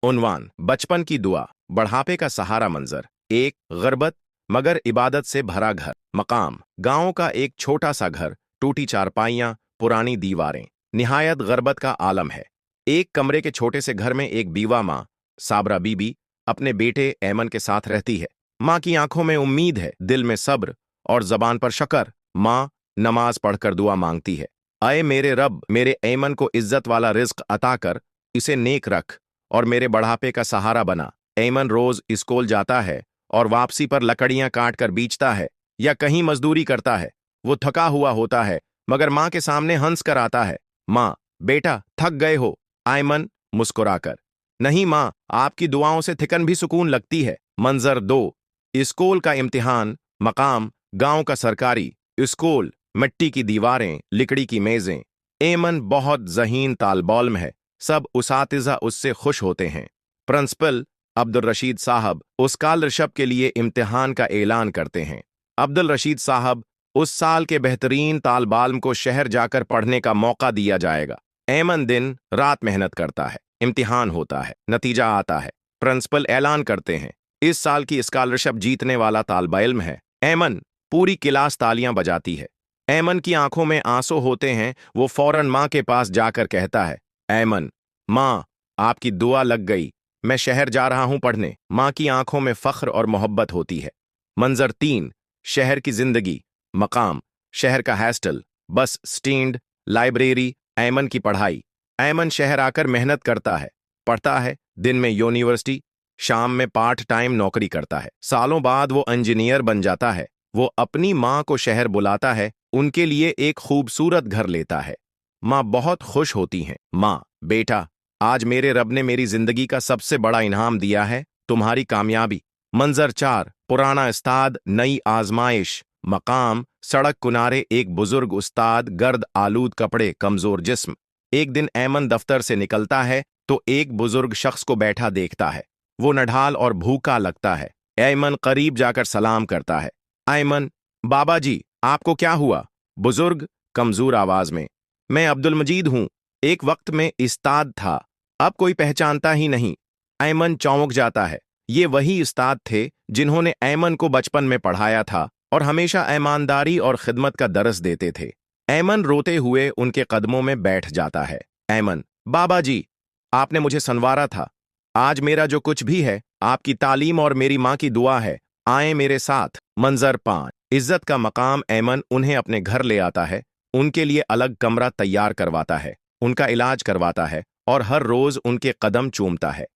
उन्वान बचपन की दुआ, बढ़ापे का सहारा मंजर। एक गुर्बत मगर इबादत से भरा घर। मकाम गांव का एक छोटा सा घर, टूटी चारपाइयां, पुरानी दीवारें, निहायत गुर्बत का आलम है। एक कमरे के छोटे से घर में एक बीवा माँ, साबरा बीबी, अपने बेटे ऐमन के साथ रहती है। माँ की आंखों में उम्मीद है, दिल में सब्र और जबान पर शकर। माँ नमाज पढ़कर दुआ मांगती है, अय मेरे रब, मेरे ऐमन को इज्जत वाला रिज्क अता कर, इसे नेक रख और मेरे बढ़ापे का सहारा बना। ऐमन रोज स्कूल जाता है और वापसी पर लकड़ियां काट कर बेचता है या कहीं मजदूरी करता है। वो थका हुआ होता है मगर माँ के सामने हंस कर आता है। माँ, बेटा थक गए हो? ऐमन मुस्कुराकर, नहीं माँ, आपकी दुआओं से थिकन भी सुकून लगती है। मंजर दो, स्कूल का इम्तिहान। मकाम गांव का सरकारी स्कूल, मिट्टी की दीवारें, लकड़ी की मेजें। ऐमन बहुत ज़हीन तालबौल में है, सब उसातिज़ा उससे खुश होते हैं। प्रिंसिपल अब्दुल रशीद साहब उस स्कॉलरशिप के लिए इम्तिहान का ऐलान करते हैं। अब्दुल रशीद साहब, उस साल के बेहतरीन तालबाल्म को शहर जाकर पढ़ने का मौका दिया जाएगा। ऐमन दिन रात मेहनत करता है, इम्तिहान होता है, नतीजा आता है। प्रिंसिपल ऐलान करते हैं, इस साल की स्कॉलरशिप जीतने वाला तालबा इल्म है ऐमन। पूरी क्लास तालियां बजाती है। ऐमन की आंखों में आंसू होते हैं। वो फौरन माँ के पास जाकर कहता है, ऐमन, माँ, आपकी दुआ लग गई, मैं शहर जा रहा हूं पढ़ने। माँ की आंखों में फख्र और मोहब्बत होती है। मंजर तीन, शहर की जिंदगी। मकाम शहर का hostel, bus stand, library, Ayman की पढ़ाई। ऐमन शहर आकर मेहनत करता है, पढ़ता है, दिन में यूनिवर्सिटी, शाम में पार्ट टाइम नौकरी करता है। सालों बाद वो इंजीनियर बन जाता है। वो अपनी माँ को शहर बुलाता है, उनके लिए एक खूबसूरत घर लेता है। माँ बहुत खुश होती हैं। माँ, बेटा, आज मेरे रब ने मेरी जिंदगी का सबसे बड़ा इनाम दिया है, तुम्हारी कामयाबी। मंजर चार, पुराना उस्ताद, नई आजमाइश। मकाम सड़क किनारे एक बुजुर्ग उस्ताद, गर्द आलूद कपड़े, कमजोर जिस्म। एक दिन ऐमन दफ्तर से निकलता है तो एक बुजुर्ग शख्स को बैठा देखता है। वो नढाल और भूखा लगता है। ऐमन करीब जाकर सलाम करता है। ऐमन, बाबा जी, आपको क्या हुआ? बुजुर्ग कमजोर आवाज में, मैं अब्दुल मजीद हूं, एक वक्त में उस्ताद था, अब कोई पहचानता ही नहीं। ऐमन चौंक जाता है। ये वही उस्ताद थे जिन्होंने ऐमन को बचपन में पढ़ाया था और हमेशा ईमानदारी और खिदमत का दरस देते थे। ऐमन रोते हुए उनके कदमों में बैठ जाता है। ऐमन, बाबा जी, आपने मुझे संवारा था, आज मेरा जो कुछ भी है आपकी तालीम और मेरी माँ की दुआ है, आए मेरे साथ। मंजर पांच, इज्जत का मकाम। ऐमन उन्हें अपने घर ले आता है, उनके लिए अलग कमरा तैयार करवाता है, उनका इलाज करवाता है और हर रोज उनके कदम चूमता है।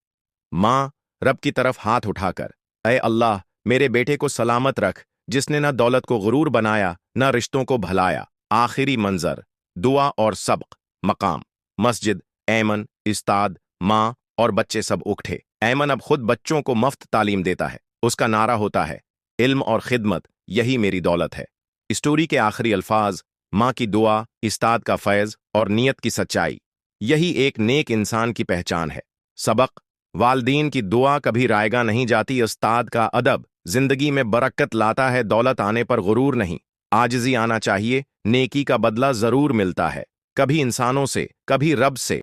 माँ रब की तरफ हाथ उठाकर, ऐ अल्लाह, मेरे बेटे को सलामत रख, जिसने न दौलत को गुरूर बनाया न रिश्तों को भलाया। आखिरी मंजर, दुआ और सबक। मकाम मस्जिद। ऐमन, उस्ताद, माँ और बच्चे सब उठे। ऐमन अब खुद बच्चों को मुफ्त तालीम देता है। उसका नारा होता है, इल्म और खिदमत, यही मेरी दौलत है। स्टोरी के आखिरी अल्फाज, माँ की दुआ, उस्ताद का फैज़ और नीयत की सच्चाई, यही एक नेक इंसान की पहचान है। सबक, वालदीन की दुआ कभी रायगा नहीं जाती। उस्ताद का अदब जिंदगी में बरकत लाता है। दौलत आने पर गुरूर नहीं, आजिज़ी आना चाहिए। नेकी का बदला जरूर मिलता है, कभी इंसानों से, कभी रब से।